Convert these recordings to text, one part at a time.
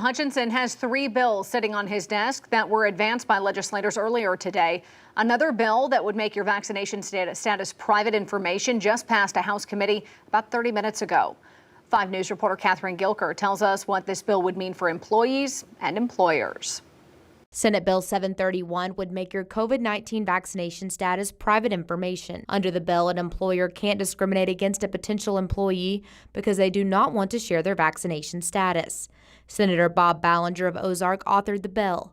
Hutchinson has 3 bills sitting on his desk that were advanced by legislators earlier today. Another bill that would make your vaccination status private information just passed a House committee about 30 minutes ago. 5 News reporter Catherine Gilker tells us what this bill would mean for employees and employers. Senate Bill 731 would make your COVID-19 vaccination status private information. Under the bill, an employer can't discriminate against a potential employee because they do not want to share their vaccination status. Senator Bob Ballinger of Ozark authored the bill.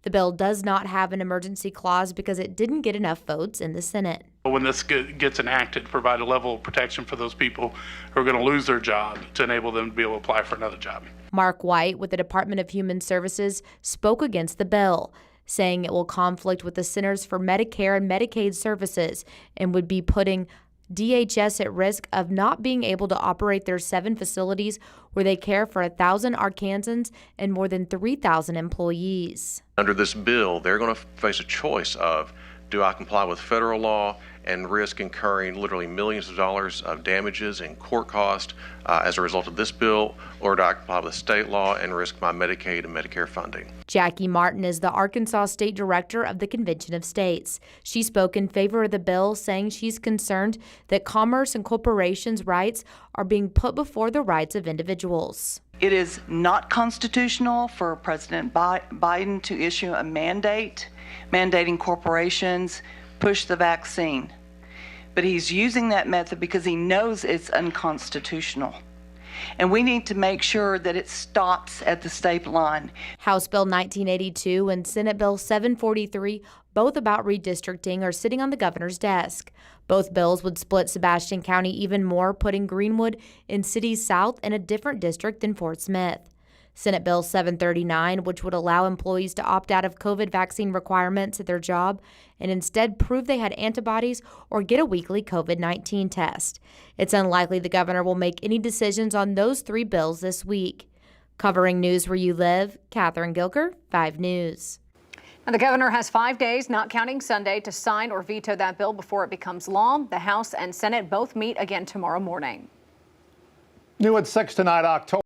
The bill does not have an emergency clause because it didn't get enough votes in the Senate. When this gets enacted, provide a level of protection for those people who are going to lose their job to enable them to be able to apply for another job. Mark White with the Department of Human Services spoke against the bill, saying it will conflict with the Centers for Medicare and Medicaid Services and would be putting DHS at risk of not being able to operate their 7 facilities where they care for 1,000 Arkansans and more than 3,000 employees. Under this bill, they're going to face a choice of, do I comply with federal law and risk incurring literally millions of dollars of damages and court costs as a result of this bill, or do I comply with state law and risk my Medicaid and Medicare funding? Jackie Martin is the Arkansas State Director of the Convention of States. She spoke in favor of the bill, saying she's concerned that commerce and corporations' rights are being put before the rights of individuals. It is not constitutional for President Biden to issue a mandate mandating corporations push the vaccine. But he's using that method because he knows it's unconstitutional. And we need to make sure that it stops at the state line. House Bill 1982 and Senate Bill 743, both about redistricting, are sitting on the governor's desk. Both bills would split Sebastian County even more, putting Greenwood in cities south in a different district than Fort Smith. Senate Bill 739, which would allow employees to opt out of COVID vaccine requirements at their job and instead prove they had antibodies or get a weekly COVID-19 test. It's unlikely the governor will make any decisions on those 3 bills this week. Covering news where you live, Catherine Gilker, 5 News. Now, the governor has 5 days, not counting Sunday, to sign or veto that bill before it becomes law. The House and Senate both meet again tomorrow morning. New at 6 tonight, October.